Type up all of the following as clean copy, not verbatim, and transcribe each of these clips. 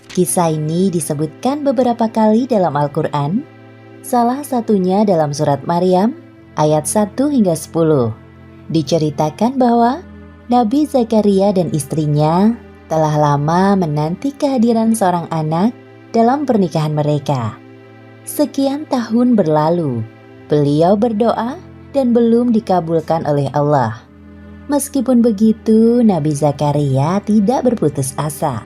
Kisah ini disebutkan beberapa kali dalam Al-Quran, salah satunya dalam surat Maryam ayat 1 hingga 10. Diceritakan bahwa Nabi Zakaria dan istrinya telah lama menanti kehadiran seorang anak dalam pernikahan mereka. Sekian tahun berlalu, beliau berdoa dan belum dikabulkan oleh Allah. Meskipun begitu, Nabi Zakaria tidak berputus asa.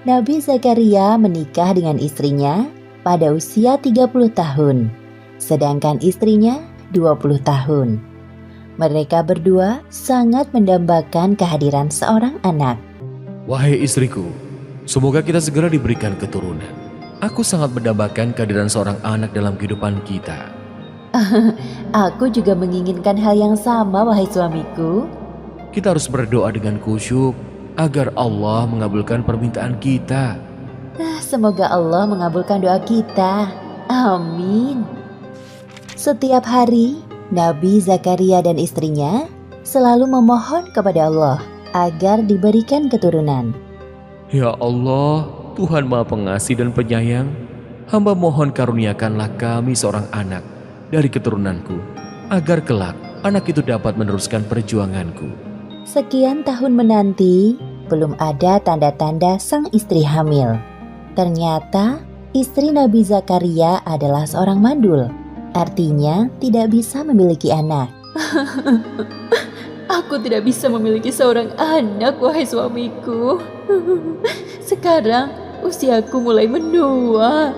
Nabi Zakaria menikah dengan istrinya pada usia 30 tahun, sedangkan istrinya 20 tahun. Mereka berdua sangat mendambakan kehadiran seorang anak. Wahai istriku, semoga kita segera diberikan keturunan. Aku sangat mendambakan kehadiran seorang anak dalam kehidupan kita. Aku juga menginginkan hal yang sama, wahai suamiku. Kita harus berdoa dengan khusyuk agar Allah mengabulkan permintaan kita. Semoga Allah mengabulkan doa kita. Amin. Setiap hari, Nabi Zakaria dan istrinya selalu memohon kepada Allah agar diberikan keturunan. Ya Allah, Tuhan Maha Pengasih dan Penyayang, hamba mohon karuniakanlah kami seorang anak dari keturunanku, agar kelak anak itu dapat meneruskan perjuanganku. Sekian tahun menanti, belum ada tanda-tanda sang istri hamil. Ternyata istri Nabi Zakaria adalah seorang mandul, artinya tidak bisa memiliki anak. Aku tidak bisa memiliki seorang anak, wahai suamiku. Sekarang usiaku mulai menua.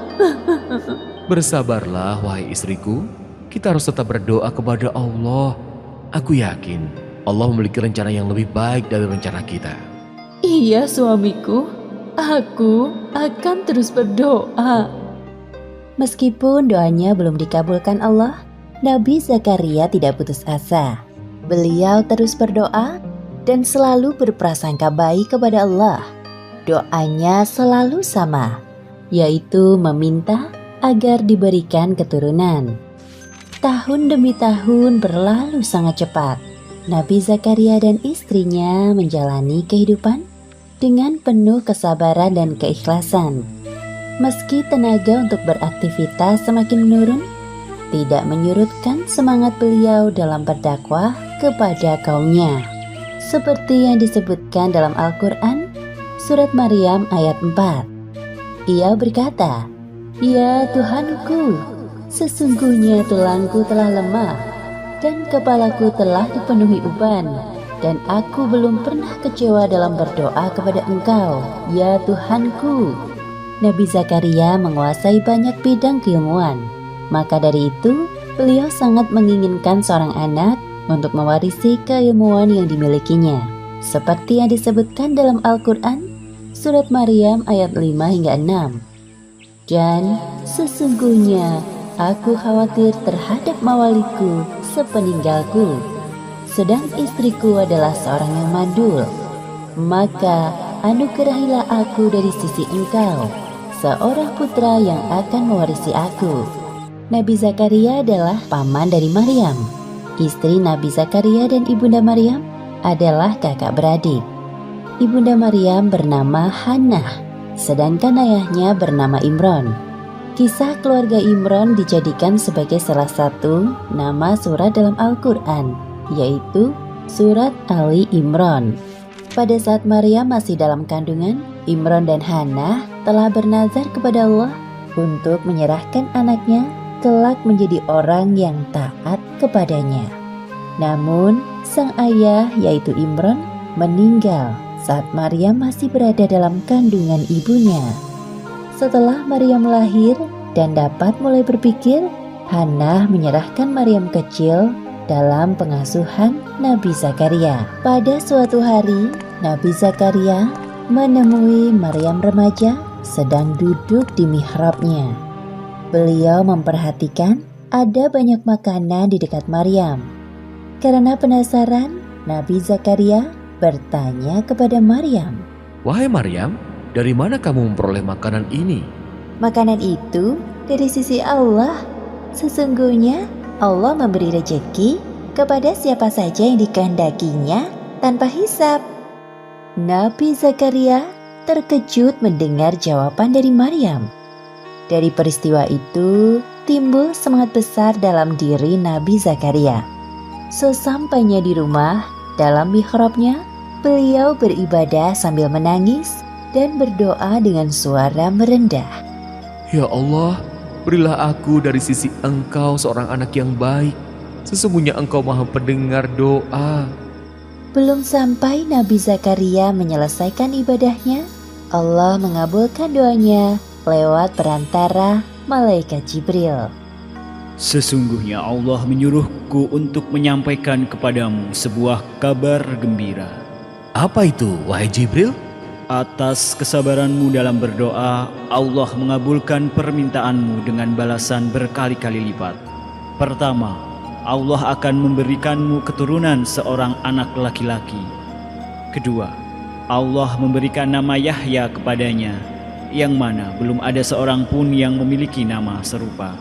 Bersabarlah wahai istriku, kita harus tetap berdoa kepada Allah. Aku yakin Allah memiliki rencana yang lebih baik dari rencana kita. Iya suamiku, aku akan terus berdoa. Meskipun doanya belum dikabulkan Allah, Nabi Zakaria tidak putus asa. Beliau terus berdoa dan selalu berprasangka baik kepada Allah. Doanya selalu sama, yaitu meminta agar diberikan keturunan. Tahun demi tahun berlalu sangat cepat. Nabi Zakaria dan istrinya menjalani kehidupan dengan penuh kesabaran dan keikhlasan. Meski tenaga untuk beraktivitas semakin menurun, tidak menyurutkan semangat beliau dalam berdakwah kepada kaumnya. Seperti yang disebutkan dalam Al-Quran, surat Maryam ayat 4. Ia berkata, "Ya Tuhanku, sesungguhnya tulangku telah lemah dan kepalaku telah dipenuhi uban, dan aku belum pernah kecewa dalam berdoa kepada Engkau, ya Tuhanku." Nabi Zakaria menguasai banyak bidang keilmuan. Maka dari itu, beliau sangat menginginkan seorang anak untuk mewarisi keilmuan yang dimilikinya. Seperti yang disebutkan dalam Al-Quran, surat Maryam ayat 5 hingga 6. Dan sesungguhnya aku khawatir terhadap mawaliku sepeninggalku, sedang istriku adalah seorang yang mandul. Maka anugerahilah aku dari sisi Engkau seorang putra yang akan mewarisi aku. Nabi Zakaria adalah paman dari Maryam. Istri Nabi Zakaria dan Ibunda Maryam adalah kakak beradik. Ibunda Maryam bernama Hannah, sedangkan ayahnya bernama Imron. Kisah keluarga Imron dijadikan sebagai salah satu nama surat dalam Al-Quran, yaitu surat Ali Imron. Pada saat Maryam masih dalam kandungan, Imron dan Hannah telah bernazar kepada Allah untuk menyerahkan anaknya kelak menjadi orang yang taat kepadanya. Namun, sang ayah yaitu Imron meninggal saat Maryam masih berada dalam kandungan ibunya. Setelah Maryam lahir dan dapat mulai berpikir, Hannah menyerahkan Maryam kecil dalam pengasuhan Nabi Zakaria. Pada suatu hari, Nabi Zakaria menemui Maryam remaja sedang duduk di mihrabnya. Beliau memperhatikan ada banyak makanan di dekat Maryam. Karena penasaran, Nabi Zakaria bertanya kepada Maryam, Wahai Maryam, dari mana kamu memperoleh makanan ini? "Makanan itu dari sisi Allah. Sesungguhnya Allah memberi rezeki kepada siapa saja yang dikehendakinya tanpa hisab." Nabi Zakaria terkejut mendengar jawaban dari Maryam. Dari peristiwa itu, timbul semangat besar dalam diri Nabi Zakaria. Sesampainya di rumah, dalam mihrabnya, beliau beribadah sambil menangis dan berdoa dengan suara merendah. Ya Allah, berilah aku dari sisi Engkau seorang anak yang baik. Sesungguhnya Engkau Maha Pendengar doa. Belum sampai Nabi Zakaria menyelesaikan ibadahnya, Allah mengabulkan doanya lewat perantara malaikat Jibril. Sesungguhnya Allah menyuruhku untuk menyampaikan kepadamu sebuah kabar gembira. Apa itu, wahai Jibril? Atas kesabaranmu dalam berdoa, Allah mengabulkan permintaanmu dengan balasan berkali-kali lipat. Pertama, Allah akan memberikanmu keturunan seorang anak laki-laki. Kedua, Allah memberikan nama Yahya kepadanya, yang mana belum ada seorang pun yang memiliki nama serupa.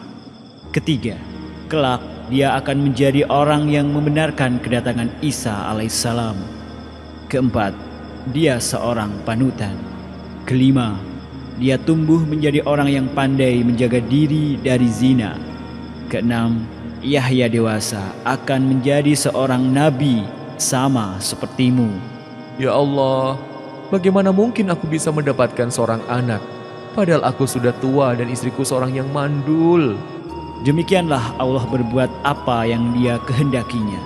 Ketiga, kelak dia akan menjadi orang yang membenarkan kedatangan Isa alaihissalam. Keempat, dia seorang panutan. Kelima, dia tumbuh menjadi orang yang pandai menjaga diri dari zina. Keenam, Yahya dewasa akan menjadi seorang nabi sama sepertimu. Ya Allah, bagaimana mungkin aku bisa mendapatkan seorang anak, padahal aku sudah tua dan istriku seorang yang mandul. Demikianlah Allah berbuat apa yang Dia kehendakinya.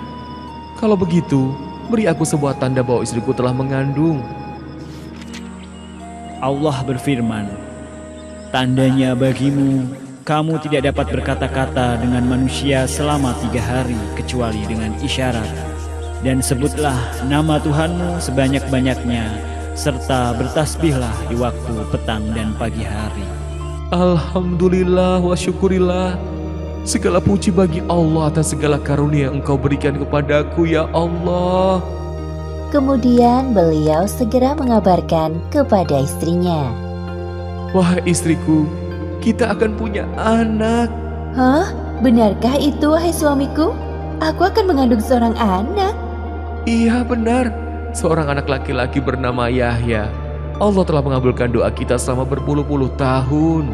Kalau begitu, beri aku sebuah tanda bahwa istriku telah mengandung. Allah berfirman, tandanya bagimu, kamu tidak dapat berkata-kata dengan manusia selama 3 hari kecuali dengan isyarat. Dan sebutlah nama Tuhanmu sebanyak-banyaknya, serta bertasbihlah di waktu petang dan pagi hari. Alhamdulillah wa syukurillah. Segala puji bagi Allah atas segala karunia yang Engkau berikan kepadaku, ya Allah. Kemudian beliau segera mengabarkan kepada istrinya. Wahai istriku, kita akan punya anak. Hah? Benarkah itu, wahai suamiku? Aku akan mengandung seorang anak. Iya benar, seorang anak laki-laki bernama Yahya. Allah telah mengabulkan doa kita selama berpuluh-puluh tahun.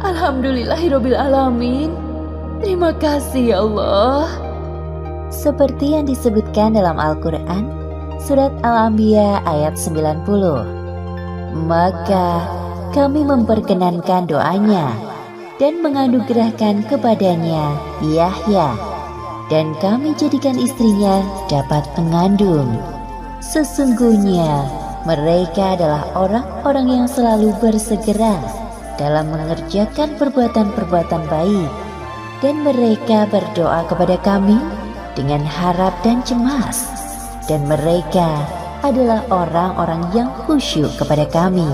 Alhamdulillahirabbil alamin. Terima kasih ya Allah. Seperti yang disebutkan dalam Al-Quran, Surat Al-Anbiya ayat 90. Maka kami memperkenankan doanya dan menganugerahkan kepadanya Yahya, dan kami jadikan istrinya dapat mengandung. Sesungguhnya mereka adalah orang-orang yang selalu bersegera dalam mengerjakan perbuatan-perbuatan baik, dan mereka berdoa kepada kami dengan harap dan cemas, dan mereka adalah orang-orang yang khusyuk kepada kami.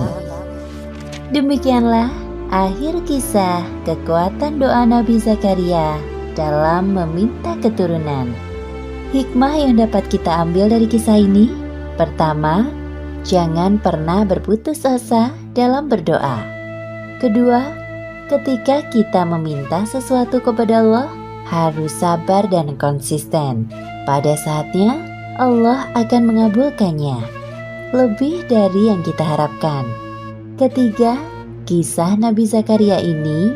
Demikianlah akhir kisah kekuatan doa Nabi Zakaria dalam meminta keturunan. Hikmah yang dapat kita ambil dari kisah ini: pertama, jangan pernah berputus asa dalam berdoa. Kedua, ketika kita meminta sesuatu kepada Allah, harus sabar dan konsisten. Pada saatnya, Allah akan mengabulkannya lebih dari yang kita harapkan. Ketiga, kisah Nabi Zakaria ini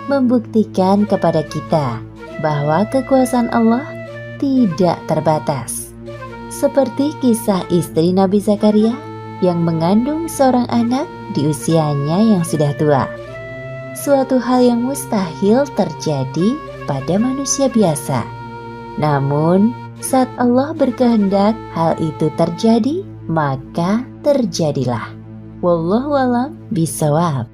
membuktikan kepada kita bahwa kekuasaan Allah tidak terbatas. Seperti kisah istri Nabi Zakaria yang mengandung seorang anak di usianya yang sudah tua. Suatu hal yang mustahil terjadi pada manusia biasa. Namun, saat Allah berkehendak hal itu terjadi, maka terjadilah. Wallahu a'lam bishawab.